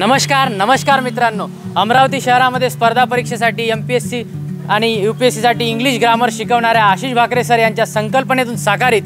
नमस्कार मित्रांनो, अमरावती शहरामध्ये स्पर्धा परीक्षेसाठी MPSC आणि UPSC साठी इंग्लिश ग्रामर शिकवणाऱ्या आशिष भाकरे सर यांच्या संकल्पनेतून साकारित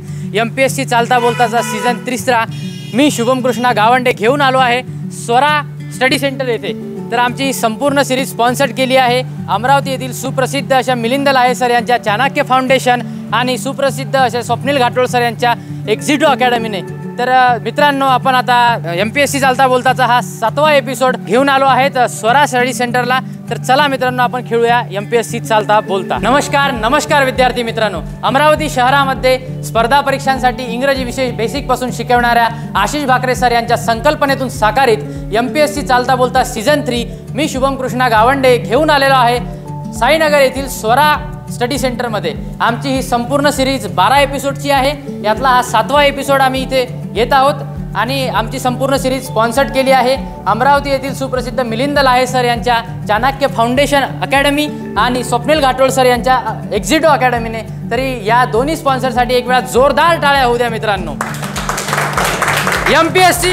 MPSC चालता बोलताचा सीझन 3 मी शुभम कृष्णा गावंडे घेऊन आलो आहे स्वरा स्टडी सेंटर येथे। तर आमची संपूर्ण सिरीज स्पॉन्सर्ड केली आहे अमरावती येथील सुप्रसिद्ध अशा मिलिंद लाहे सर यांच्या चाणक्य फाउंडेशन आणि सुप्रसिद्ध अशा स्वप्नील घाटोळ सर यांच्या एक्झिटो अकॅडमीने। तर मित्रांनो, आपण आता MPSC चालता बोलताचा हा 7वा एपिसोड घेऊन आलो आहे स्वरा स्टडी सेंटरला। तर चला मित्रांनो, आपण खेळूया MPSC चालता बोलता। नमस्कार विद्यार्थी मित्रांनो, अमरावती शहरामध्ये स्पर्धा परीक्षांसाठी इंग्रजी विषय बेसिक पासून शिकवणाऱ्या आशिष भाकरे सर यांच्या संकल्पनेतून साकारित MPSC चालता बोलता सीझन 3 मी शुभम कृष्णा गावंडे घेऊन आलेलो आहे साईनगर येथील स्वरा स्टडी सेंटरमध्ये। आमची ही संपूर्ण सिरीज 12 एपिसोडची आहे, यातला हा 7वा एपिसोड आम्ही इथे येत आहोत आणि आमची संपूर्ण सिरीज स्पॉन्सर्ड केली आहे अमरावती येथील सुप्रसिद्ध मिलिंद लाहे सर यांच्या चाणक्य फाउंडेशन अकॅडमी आणि स्वप्नील घाटोळ सर यांच्या एक्झिटो अकॅडमीने। तरी या दोन्ही स्पॉन्सरसाठी एक वेळा जोरदार टाळ्या होऊ द्या मित्रांनो। MPSC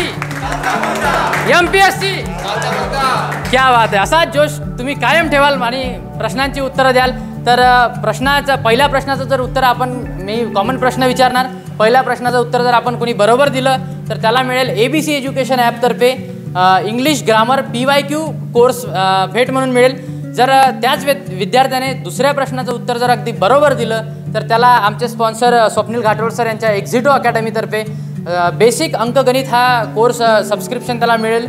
क्या बात आहे। असा जोश तुम्ही कायम ठेवाल आणि प्रश्नांची उत्तरं द्याल। तर पहिल्या प्रश्नाचं जर उत्तर मी कॉमन प्रश्न विचारणार। पहिल्या प्रश्नाचं उत्तर जर आपण कोणी बरोबर दिलं तर त्याला मिळेल ABC एज्युकेशन ॲपतर्फे इंग्लिश ग्रामर PYQ कोर्स भेट म्हणून मिळेल। जर त्याच विद्यार्थ्याने दुसऱ्या प्रश्नाचं उत्तर जर अगदी बरोबर दिलं तर त्याला आमचे स्पॉन्सर स्वप्नील घाटोळ सर यांच्या एक्झिटो अकॅडमीतर्फे बेसिक अंकगणित हा कोर्स सबस्क्रिप्शन त्याला मिळेल।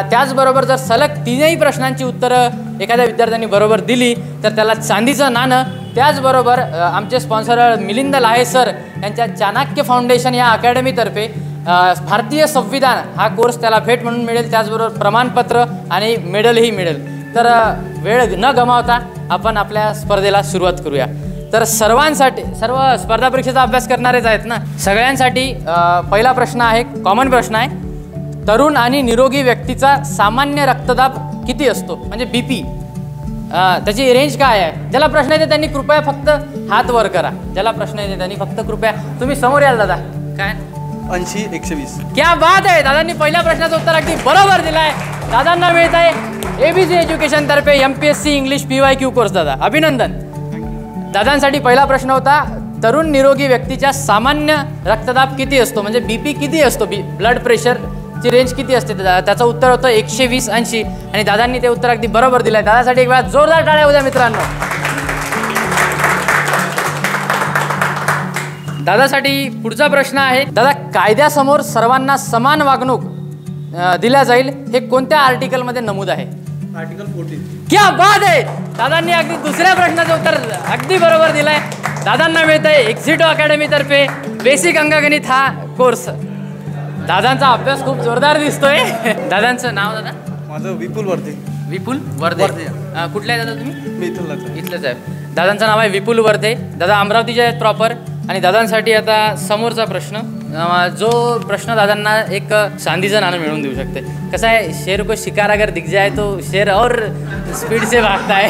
त्याचबरोबर जर सलग 3ही प्रश्नांची उत्तरं एखाद्या विद्यार्थ्यांनी बरोबर दिली तर त्याला चांदीचं नाणं। त्याचबरोबर आमचे स्पॉन्सर मिलिंद लाहे सर यांच्या चाणक्य फाउंडेशन या अकॅडमीतर्फे भारतीय संविधान हा कोर्स त्याला भेट म्हणून मिळेल। त्याचबरोबर प्रमाणपत्र आणि मेडलही मिळेल। तर वेळ न गमावता आपण आपल्या स्पर्धेला सुरुवात करूया। तर सर्व स्पर्धा परीक्षेचा अभ्यास करणारेच आहेत ना, सगळ्यांसाठी पहिला प्रश्न आहे, कॉमन प्रश्न आहे। तरुण आणि निरोगी व्यक्तीचा सामान्य रक्तदाब किती असतो, म्हणजे BP, त्याची रेंज काय आहे? ज्याला प्रश्न येते त्यांनी कृपया फक्त हात वर करा। ज्याला प्रश्न येते त्यांनी फक्त कृपया, तुम्ही समोर याल दादा। काय 80-120? क्या बात आहे, दादांनी पहिल्या प्रश्नाचं उत्तर अगदी बरोबर दिलंय। दादांना मिळत आहे ABC एज्युकेशन तर्फे MPSC इंग्लिश PYQ कोर्स। दादा अभिनंदन। दादांसाठी पहिला प्रश्न होता, तरुण निरोगी व्यक्तीच्या सामान्य रक्तदाब किती असतो, म्हणजे BP किती असतो, ब्लड प्रेशरची रेंज किती असते? त्याचं उत्तर होतं 120-80 आणि दादांनी ते उत्तर अगदी बरोबर दिलंय। दादासाठी एक वेळा जोरदार टाळ्या होऊ द्या मित्रांनो। दादासाठी पुढचा प्रश्न आहे, दादा कायद्यासमोर सर्वांना समान वागणूक दिल्या जाईल हे कोणत्या आर्टिकलमध्ये नमूद आहे? आर्टिकल 14। क्या बात आहे, दादांनी अगदी दुसऱ्या प्रश्नाचं उत्तर अगदी बरोबर दिलंय। दादांना मिळत आहे एक्झिटो अकॅडमीतर्फे बेसिक अंकगणित हा कोर्स। दादांचा अभ्यास खूप जोरदार दिसतोय। दादांचं नाव? दादा माझं विपुल वर्धे। विपुल वर्धे, कुठले आहे दादा तुम्ही? मी इथलंच आहे। दादांचं नाव आहे विपुल वर्धे। दादा अमरावतीचे आहेत प्रॉपर। आणि दादांसाठी आता समोरचा प्रश्न, जो प्रश्न दादांना एक चांदीचं नाणं मिळवून देऊ शकते। कसं आहे, शेर को शिकार अगर दिख जाए तो शेर और स्पीड से भागता है।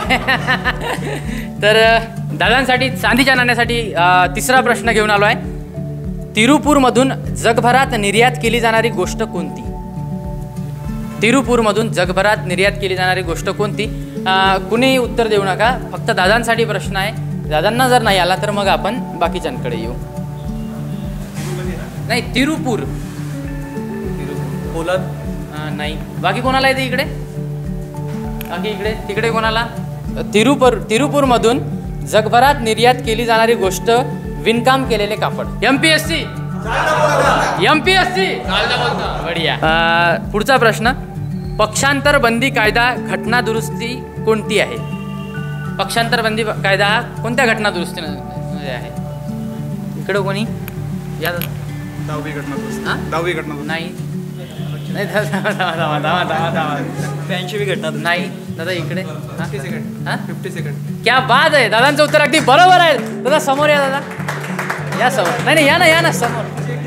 तर दादांसाठी चांदीच्या नाण्यासाठी तिसरा प्रश्न घेऊन आलो आहे, तिरुपूरमधून जगभरात निर्यात केली जाणारी गोष्ट कोणती? तिरुपूरमधून जगभरात निर्यात केली जाणारी गोष्ट कोणती? कुणीही उत्तर देऊ नका, फक्त दादांसाठी प्रश्न आहे। दादांना जर नाही आला तर मग आपण बाकीच्यांकडे येऊ। नाही, तिरुपूर पोलाद नाही। बाकी कोणाला येते इकडे? बाकी तिकडे कोणाला? तिरुपूरमधून जगभरात निर्यात केली जाणारी गोष्ट विणकाम केलेले कापड। MPSC बढिया। पुढचा प्रश्न, पक्षांतर बंदी कायदा घटना दुरुस्ती कोणती आहे? पक्षांतर बंदी कायदा कोणत्या घटना दुरुस्तीमध्ये आहे? इकडं कोणी? या 10वी घटना नाही, 85वी घटना नाही दादा इकडे 50 सेकंड। क्या बात आहे, दादांचं उत्तर अगदी बरोबर आहे। दादा समोर या, दादा या समोर। नाही या ना समोर।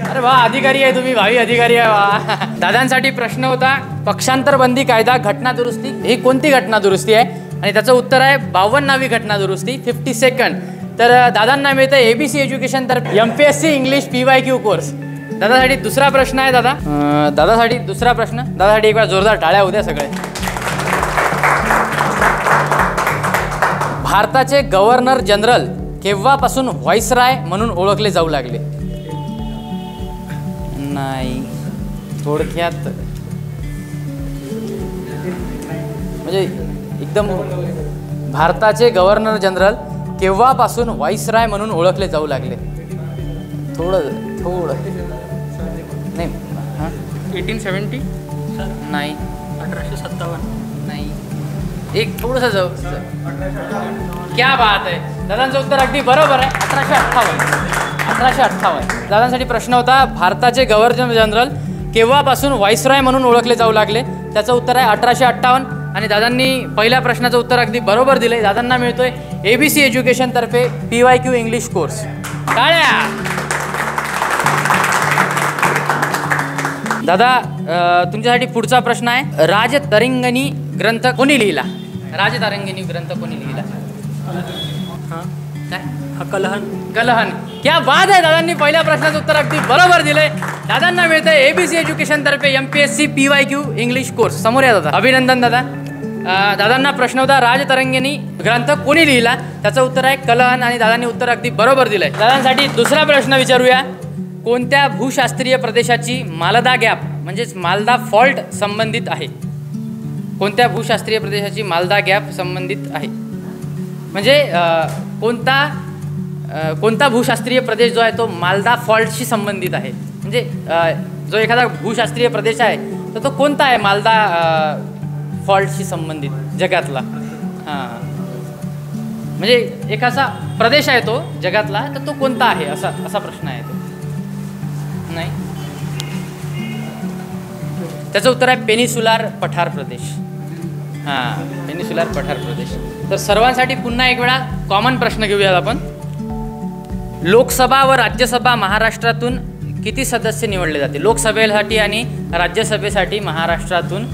अरे वा, अधिकारी आहे तुम्ही, भावी अधिकारी आहे वा। दादांसाठी प्रश्न होता, पक्षांतर बंदी कायदा घटना दुरुस्ती ही कोणती घटना दुरुस्ती आहे? आणि त्याचं उत्तर आहे 52वी घटना दुरुस्ती, 50 सेकंड। तर दादांना मिळतं ABC एज्युकेशन तर्फे MPSC इंग्लिश PYQ कोर्स। दादासाठी दुसरा प्रश्न आहे दादा. दादासाठी दुसरा प्रश्न. दादासाठी एक वेळा जोरदार टाळ्या होत्या सगळे. भारताचे गव्हर्नर जनरल केव्हापासून व्हाईसराय म्हणून ओळखले जाऊ लागले? नाही, थोडक्यात म्हणजे एकदम भारताचे गव्हर्नर जनरल केव्हापासून व्हाईसराय म्हणून ओळखले जाऊ लागले? थोडं नाही. 1870. नाही. 1857. नाही, एक थोडंसं जाऊ. क्या बात आहे, दादांचं उत्तर अगदी बरोबर आहे. 1858. दादांसाठी प्रश्न होता भारताचे गव्हर्नर जनरल केव्हापासून व्हाईसराय म्हणून ओळखले जाऊ लागले? त्याचं उत्तर आहे 1858. आणि दादांनी पहिल्या प्रश्नाचं उत्तर अगदी बरोबर दिलंय. दादांना मिळतोय ABC एज्युकेशन तर्फे PYQ इंग्लिश कोर्स. टाळ्या. दादा तुमच्यासाठी पुढचा प्रश्न आहे. राजतरंगिणी ग्रंथ कोणी लिहिला? राजतरंगिणी ग्रंथ कोणी लिहिला? काय? कलहन. क्या बात आहे, दादांनी पहिल्या प्रश्नाचं उत्तर अगदी बरोबर दिलंय. दादांना मिळतंय ABC एज्युकेशन तर्फे MPSC PYQ इंग्लिश कोर्स. समोर या दादा. अभिनंदन दादा. दादांना प्रश्न होता राजतरंगिणी ग्रंथ कोणी लिहिला? त्याचं उत्तर आहे कलहन. आणि दादांनी उत्तर अगदी बरोबर दिलंय. दादांसाठी दुसरा प्रश्न विचारूया. कोणत्या भूशास्त्रीय प्रदेशाची मालदा गॅप म्हणजेच मालदा फॉल्ट संबंधित आहे? कोणत्या भूशास्त्रीय प्रदेशाची मालदा गॅप संबंधित आहे? म्हणजे कोणता भूशास्त्रीय प्रदेश जो आहे तो मालदा फॉल्टशी संबंधित आहे? म्हणजे जो एखादा भूशास्त्रीय प्रदेश आहे तर तो कोणता आहे मालदा फॉल्टशी संबंधित जगातला? हां, म्हणजे एक असा प्रदेश आहे तो जगातला, तर तो कोणता आहे असा प्रश्न आहे तो. नाही, त्याचं उत्तर आहे पेनिसुलार पठार प्रदेश. हां, पेनिसुलार पठार प्रदेश. तर सर्वांसाठी पुन्हा एक वेळा कॉमन प्रश्न घेऊयात आपण. लोकसभा व राज्यसभा महाराष्ट्रातून किती सदस्य निवडले जाते? लोकसभेसाठी आणि राज्यसभेसाठी महाराष्ट्रातून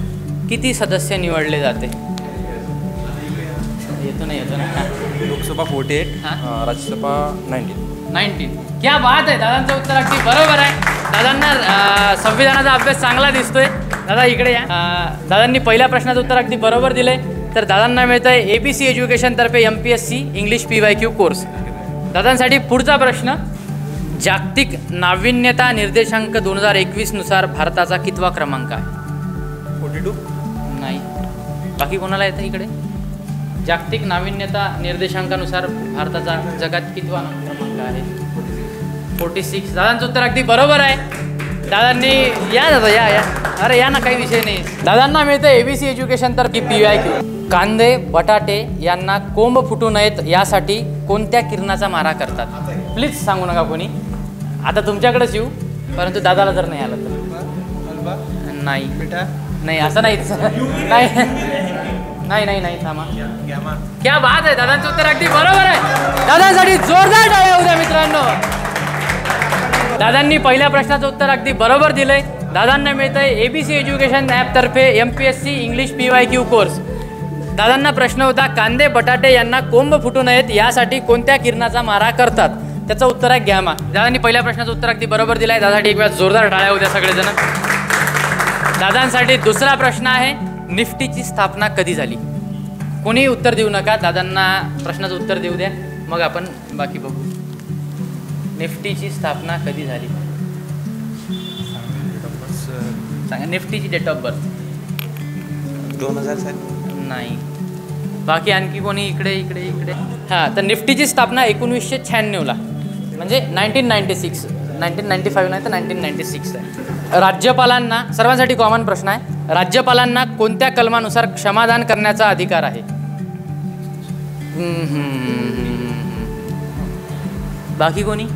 किती सदस्य निवडले जाते? येतो ना. लोकसभा 48. राज्यसभा 19. क्या बात आहे, दादांचं उत्तर अगदी बरोबर आहे. दादांना संविधानाचा अभ्यास चांगला दिसतोय. दादा इकडे या. दादांनी पहिल्या प्रश्नाचं उत्तर अगदी बरोबर दिलंय. तर दादांना मिळतं आहे ABC एज्युकेशन तर्फे MPSC इंग्लिश PYQ कोर्स. दादांसाठी पुढचा प्रश्न. जागतिक नाविन्यता निर्देशांक 2021 नुसार भारताचा कितवा क्रमांक आहे? 42. नाही. बाकी कोणाला येतं इकडे? जागतिक नाविन्यता निर्देशांकानुसार भारताचा जगात कितवा क्रमांक आहे? 46. दादांचं उत्तर अगदी बरोबर आहे. दादांनी या दादा या. अरे या ना, काही विषय नाही. दादांना मिळतं ABC एज्युकेशन तर्फे PYQ. कांदे बटाटे यांना कोंब फुटू नयेत यासाठी कोणत्या किरणाचा मारा करतात? प्लीज सांगू नका कोणी. आता तुमच्याकडेच येऊ, परंतु दादाला जर नाही आलं तर. नाही असं नाही. थांबा. क्या बात आहे, दादांचं उत्तर अगदी बरोबर आहे. दादांसाठी जोरदार टाळ्या होत्या मित्रांनो. दादांनी पहिल्या प्रश्नाचं उत्तर अगदी बरोबर दिलंय. दादांना मिळतंय ABC एज्युकेशन ॲप तर्फे MPSC इंग्लिश PYQ कोर्स. दादांना प्रश्न होता कांदे बटाटे यांना कोंब फुटू नयेत यासाठी कोणत्या किरणाचा मारा करतात? त्याचं उत्तर आहे गॅमा. दादांनी पहिल्या प्रश्नाचं उत्तर अगदी बरोबर दिलंय. दादासाठी एक वेळा जोरदार टाळ्या होत्या सगळेजण. दादांसाठी दुसरा प्रश्न आहे. निफ्टीची स्थापना कधी झाली? कोणी उत्तर देऊ नका. दादांना प्रश्नाचं उत्तर देऊ द्या, मग आपण बाकी बघू. निफ्टीची स्थापना कधी झाली? सांगा. निफ्टीची डेट ऑफ बर्थ? 2000. नाही. बाकी आणखी कोणी? इकडे. हां, तर निफ्टीची स्थापना 1996ला म्हणजे 1996. 1995 नाही तर 1996 आहे. राज्यपालांना, सर्वांसाठी कॉमन प्रश्न आहे. राज्यपालांना कोणत्या कलमानुसार क्षमादान करण्याचा अधिकार आहे? बाकी कोणी?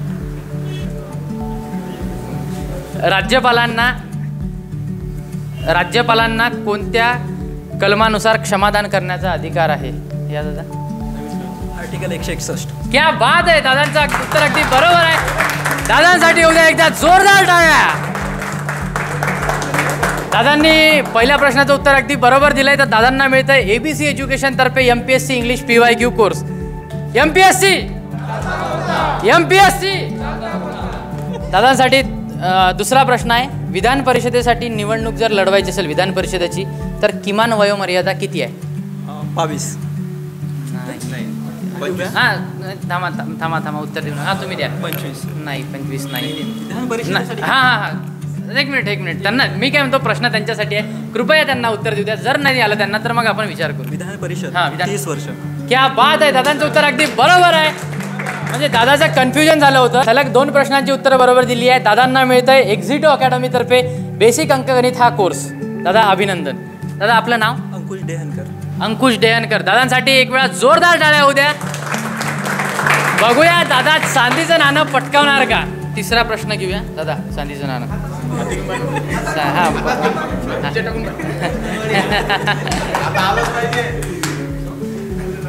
राज्यपालांना कोणत्या कलमानुसार क्षमादान करण्याचा अधिकार आहे? या दादा. आर्टिकल 161. क्या बात आहे, दादांचं उत्तर अगदी बरोबर आहे. दादांसाठी उद्या एकदा जोरदार टाळ्या. दादांनी पहिल्या प्रश्नाचं उत्तर अगदी बरोबर दिलंय. तर दादांना मिळतंय ABC एज्युकेशन तर्फे MPSC English PYQ course. MPSC. दादांसाठी दुसरा प्रश्न आहे, विधान परिषदेसाठी निवडणूक जर लढवायची असेल विधान परिषदेची तर किमान वयोमर्यादा किती आहे? 22. हां थांबा उत्तर देऊ नका. तुम्ही द्या. 25. नाही 25 नाही. विधान परिषदेसाठी हां एक मिनिट त्यांना मी काय म्हणतो, प्रश्न त्यांच्यासाठी आहे, कृपया त्यांना उत्तर देऊ द्या. जर नाही आलं त्यांना तर मग आपण विचार करू. विधान परिषद हां, विधान- 30 वर्ष. क्या बात आहे, दादांचं उत्तर अगदी बरोबर आहे. म्हणजे दादाचं कन्फ्युजन झालं होतं. सलग 2 प्रश्नांची उत्तरं बरोबर दिली आहे. दादांना मिळतंय एक्झिटो अकॅडमी तर्फे बेसिक अंकगणित हा कोर्स. दादा अभिनंदन. दादा आपलं नाव? अंकुश डेहनकर. अंकुश डेहनकर. दादांसाठी एक वेळा जोरदार टाळ्या होऊ द्या. बघूया दादा चांदीचं नाणं पटकावणार का. तिसरा प्रश्न घेऊया दादा. चांदीचं नाणं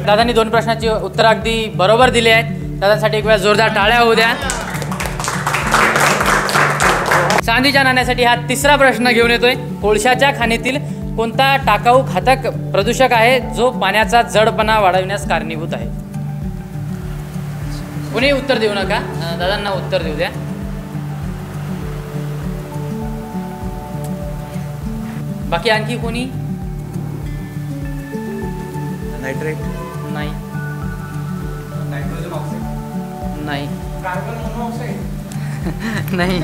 दादांनी 2 प्रश्नाची उत्तर अगदी बरोबर दिली आहेत. दादांसाठी एक वेळा जोरदार टाळ्या होऊ द्या. चांदीच्या नाण्यासाठी हा तिसरा प्रश्न घेऊन येतोय. कोळशाच्या खाणीतील कोणता टाकाऊ घातक प्रदूषक आहे जो पाण्याचा जडपणा वाढविण्यास कारणीभूत आहे? कोणी उत्तर देऊ नका, दादांना उत्तर देऊ द्या. बाकी आणखी कोणी? नायट्रेट. नाही नाही नाही.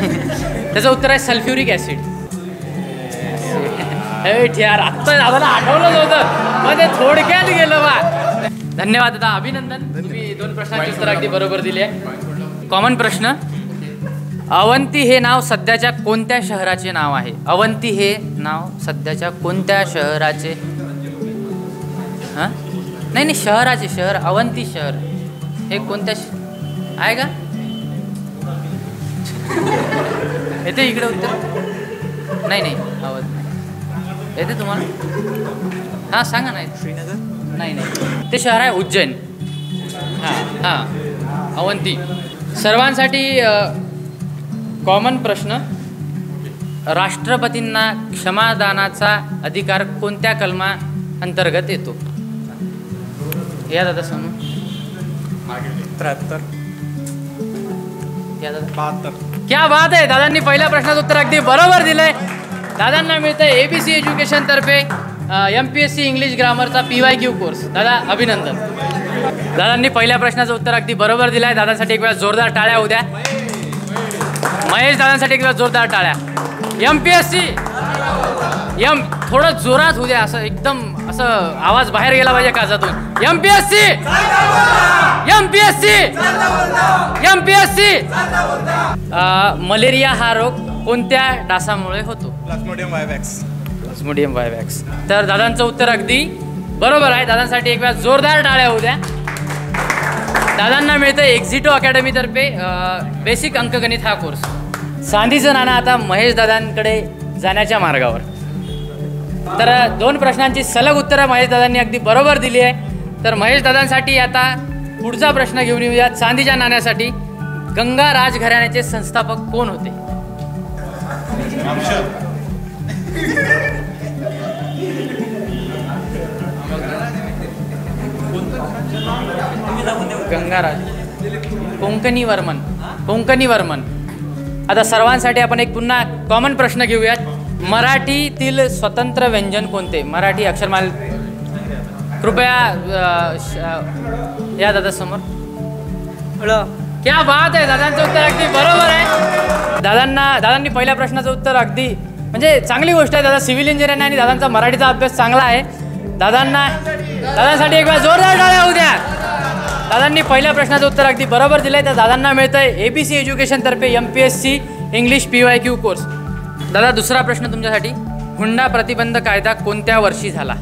त्याचं उत्तर आहे सल्फ्युरिक ॲसिड. यार आत्ता दादाला आठवलंच होतं मग ते थोडक्यात गेलं बा. धन्यवाद दादा, अभिनंदन. तुम्ही 2 प्रश्नांची उत्तर अगदी बरोबर दिली आहे. कॉमन प्रश्न, अवंती हे नाव सध्याच्या कोणत्या शहराचे नाव आहे? अवंती हे नाव सध्याच्या कोणत्या शहराचे? हां नाही शहराचे, शहर अवंती शहर हे कोणत्या आहे का? येते इकडे उत्तर? नाही अवंती येते तुम्हाला? हां सांगा. नाही श्रीनगर. नाही ते शहर आहे उज्जैन. हां अवंती. सर्वांसाठी कॉमन प्रश्न, राष्ट्रपतींना क्षमादानाचा अधिकार कोणत्या कलमा अंतर्गत येतो? या दादा समोर. 73. या दादा. 72. क्या बात आहे, दादांनी पहिल्या प्रश्नाचं उत्तर अगदी बरोबर दिलंय. दादांना मिळतंय ABC एज्युकेशन तर्फे MPSC इंग्लिश ग्रामरचा PYQ कोर्स. दादा अभिनंदन. दादांनी पहिल्या प्रश्नाचं उत्तर अगदी बरोबर दिलंय. दादांसाठी एक वेळा जोरदार टाळ्या होऊ द्या. महेश दादांसाठी एक वेळा जोरदार टाळ्या. MPSC थोडं जोरात होऊ द्या, असं एकदम असं आवाज बाहेर गेला पाहिजे काजातून. MPSC मलेरिया हा रोग कोणत्या डासामुळे होतो? प्लाझ्मोडियम वायवॅक्स. तर दादांचं उत्तर अगदी बरोबर आहे. दादांसाठी एक वेळा जोरदार टाळ्या होऊ द्या. दादांना मिळतं एक्झिटो अकॅडमीतर्फे बेसिक अंकगणित हा कोर्स. चांदीचं नाणं आता महेश दादांकडे जाण्याच्या मार्गावर. तर 2 प्रश्नांची सलग उत्तरं महेश दादांनी अगदी बरोबर दिली आहे. तर महेश दादांसाठी आता पुढचा प्रश्न घेऊन येऊया. चांदीच्या नाण्यासाठी गंगा राजघराण्याचे संस्थापक कोण होते? गंगाराज कोंकणी वर्मन. आता सर्वांसाठी आपण एक पुन्हा कॉमन प्रश्न घेऊयात. मराठीतील स्वतंत्र व्यंजन कोणते? मराठी अक्षरमाल कृपया या दादा समोर. क्या बात आहे, दादांचं उत्तर अगदी बरोबर आहे. दादांनी पहिल्या प्रश्नाचं उत्तर अगदी म्हणजे चांगली गोष्ट आहे. दादा सिव्हिल इंजिनियर आणि दादांचा मराठीचा अभ्यास चांगला आहे. दादांसाठी एक वेळा जोरदार टाळ्या होऊ द्या. दादांनी पहिल्या प्रश्नाचं उत्तर अगदी बरोबर दिलंय. तर दादांना मिळतंय ABC एज्युकेशन तर्फे MPSC इंग्लिश PYQ कोर्स. दादा दुसरा प्रश्न तुमच्यासाठी, हुंडा प्रतिबंध कायदा कोणत्या वर्षी झाला?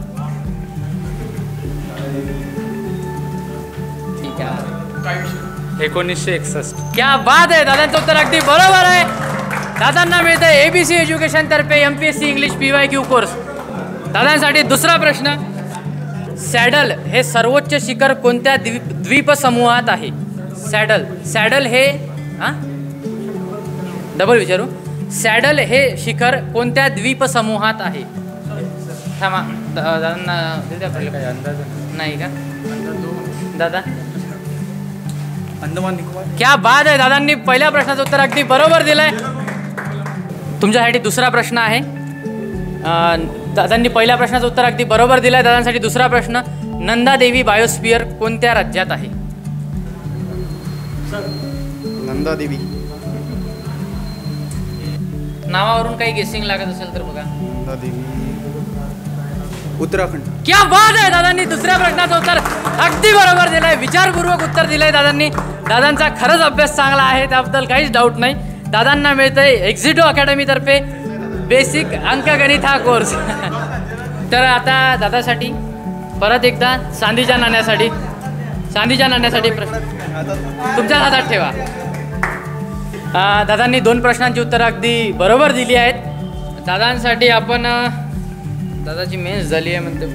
ठीक आहे, 1961. क्या बात आहे, दादांचं उत्तर अगदी बरोबर आहे. दादांना मिळतंय ABC एज्युकेशन तर्फे MPSC इंग्लिश PYQ कोर्स. दादांसाठी दुसरा प्रश्न, सॅडल हे सर्वोच्च शिखर कोणत्या द्वीपसमूहात आहे? सॅडल हे डबल विचारू, सॅडल हे शिखर कोणत्या द्वीपसमूहात आहे? थांबा दादांना नाही का दादा? अंदमान निकोबार. क्या बात आहे, दादांनी पहिल्या प्रश्नाचं उत्तर अगदी बरोबर दिलंय. तुमच्यासाठी दुसरा प्रश्न आहे. दादांनी पहिल्या प्रश्नाचं उत्तर अगदी बरोबर दिलं आहे. दादांसाठी दुसरा प्रश्न, नंदादेवी बायोस्फिअर कोणत्या राज्यात आहे? नंदादेवी. नावावरून काही गेसिंग लागत असेल तर बघा. नंदादेवी उत्तराखंड. क्या बात आहे. दादांनी दुसऱ्या प्रश्नाचं उत्तर अगदी बरोबर दिलं आहे. विचारपूर्वक उत्तर दिलं आहे दादांनी. दादांचा खरंच अभ्यास चांगला आहे, त्याबद्दल काहीच डाऊट नाही. दादांना मिळतंय एक्झिटो अकॅडमीतर्फे बेसिक अंकगणित हा कोर्स. तर आता दादासाठी परत एकदा चांदीच्या नाण्यासाठी प्रश्न तुमच्या हातात ठेवा. दादांनी 2 प्रश्नांची उत्तरं अगदी बरोबर दिली आहेत. दादांसाठी आपण दादाची मेन्स झाली आहे म्हणते.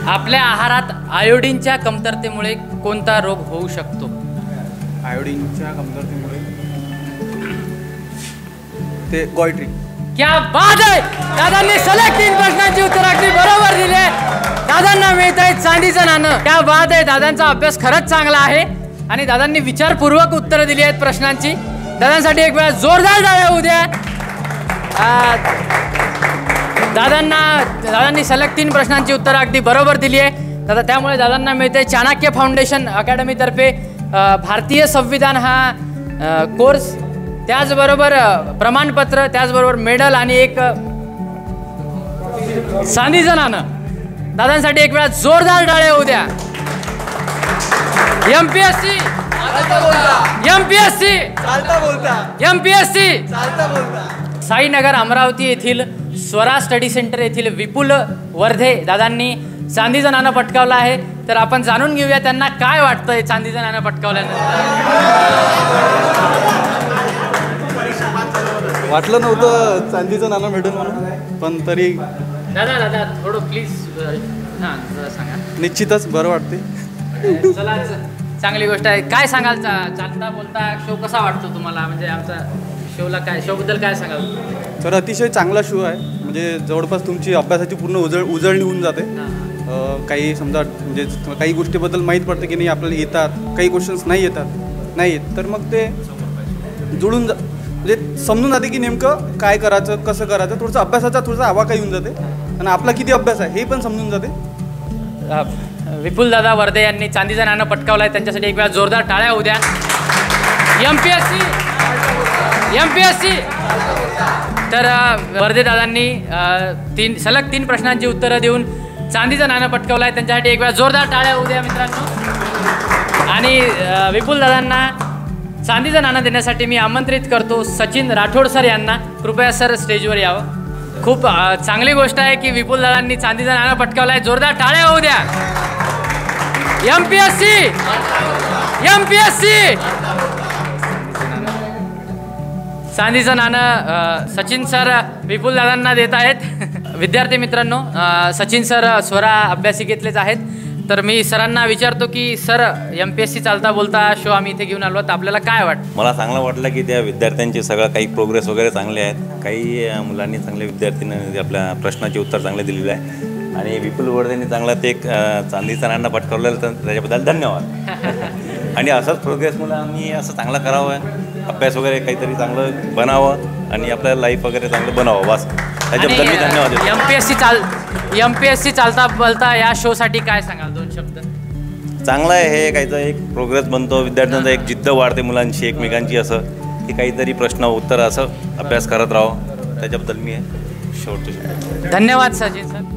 आपल्या आहारात आयोडीनच्या कमतरतेमुळे कोणता रोग होऊ शकतो? आयोडीनच्या कमतरतेमुळे ते गॉयट्री. क्या बात आहे. दादांनी सलग 3 प्रश्नांची उत्तर अगदी बरोबर दिली आहे. दादांना मिळत आहे चांदीचं नाणं. क्या बात आहे. दादांचा अभ्यास खरंच चांगला आहे आणि दादांनी विचारपूर्वक उत्तरं दिली आहेत प्रश्नांची. दादांसाठी एक वेळा जोरदार टाळ्या होऊ द्या. दादांनी सलग 3 प्रश्नांची उत्तरं अगदी बरोबर दिली आहे. त्यामुळे दादांना मिळते चाणक्य फाउंडेशन अकॅडमीतर्फे भारतीय संविधान हा कोर्स, त्याचबरोबर प्रमाणपत्र, त्याचबरोबर मेडल आणि एक चांदीचं नाणं. दादांसाठी एक वेळा जोरदार टाळ्या होऊ द्या. एमपीएससी साईनगर अमरावती येथील स्वरा स्टडी सेंटर येथील विपुल वर्धे दादांनी चांदीचं नाणं पटकावलं आहे. तर आपण जाणून घेऊया त्यांना काय वाटतंय चांदीचं नाणं पटकावल्यानंतर. वाटलं नव्हतं चांदीचं नाणं भेटेल म्हणून, पण तरी दादा थोडं प्लीज हां सांगा. निश्चितच बरं वाटते. चला चांगली गोष्ट आहे. काय सांगाल चालता बोलता शो कसा वाटतो तुम्हाला? म्हणजे आमचा शोबद्दल काय सांगाल? तर अतिशय चांगला शो आहे. म्हणजे जवळपास तुमची अभ्यासाची पूर्ण उजळणी होऊन जाते. काही समजा म्हणजे काही गोष्टीबद्दल माहीत पडतं की नाही आपल्याला येतात, काही क्वेश्चन्स नाही येत, तर मग ते जुळून म्हणजे समजून जाते की नेमकं काय करायचं, कसं करायचं. थोडंसं अभ्यासाचा थोडासा आवाका येऊन जाते आणि आपला किती अभ्यास आहे हे पण समजून जाते. विपुल दादा वर्धे यांनी चांदीचं नाणं पटकावलं आहे. त्यांच्यासाठी एक वेळा जोरदार टाळ्या होऊ द्या. एमपीएससी तर वर्धे दादांनी सलग 3 प्रश्नांची उत्तरं देऊन चांदीचं नाणं पटकावलं आहे. त्यांच्यासाठी एक वेळा जोरदार टाळ्या होऊ द्या मित्रांनो. आणि विपुल दादांना चांदीचं नाणं देण्यासाठी मी आमंत्रित करतो सचिन राठोड सर यांना. कृपया सर स्टेजवर यावं. खूप चांगली गोष्ट आहे की विपुल दादांनी चांदीचं नाणं पटकावलं आहे. जोरदार टाळ्या होऊ द्या. एमपीएससी चांदीचं नाणं सचिन सर विपुल दादांना देत आहेत. विद्यार्थी मित्रांनो, सचिन सर स्वरा अभ्यासिकेतलेच आहेत. तर मी सरांना विचारतो की सर एमपीएससी चालता बोलता शो आम्ही इथे घेऊन आलो, तर आपल्याला काय वाटतं? मला चांगलं वाटलं की त्या विद्यार्थ्यांचे सगळं काही प्रोग्रेस वगैरे चांगले आहेत. काही मुलांनी चांगल्या विद्यार्थ्यांनी आपल्या प्रश्नाचे उत्तर चांगले दिलेले आहे आणि विपुल वर्धेंनी चांगला ते एक चांदीचं नाणं पटकावलेलं, तर त्याच्याबद्दल धन्यवाद. आणि असंच प्रोग्रेस मुलं आम्ही असं चांगलं करावं, अभ्यास वगैरे काहीतरी चांगलं बनावं आणि आपल्या लाईफ वगैरे चांगलं बनावं. बस त्याच्याबद्दल मी धन्यवाद देतो. एमपीएससी चालता बोलता या शोसाठी काय सांगाल? 2 शब्द. चांगलं आहे हे. काहीतरी एक प्रोग्रेस बनतो, विद्यार्थ्यांचा एक जिद्द वाढते मुलांची एकमेकांची, असं की काहीतरी प्रश्न उत्तर असं अभ्यास करत राहावं. त्याच्याबद्दल मी शेवटचं धन्यवाद सचिन सर.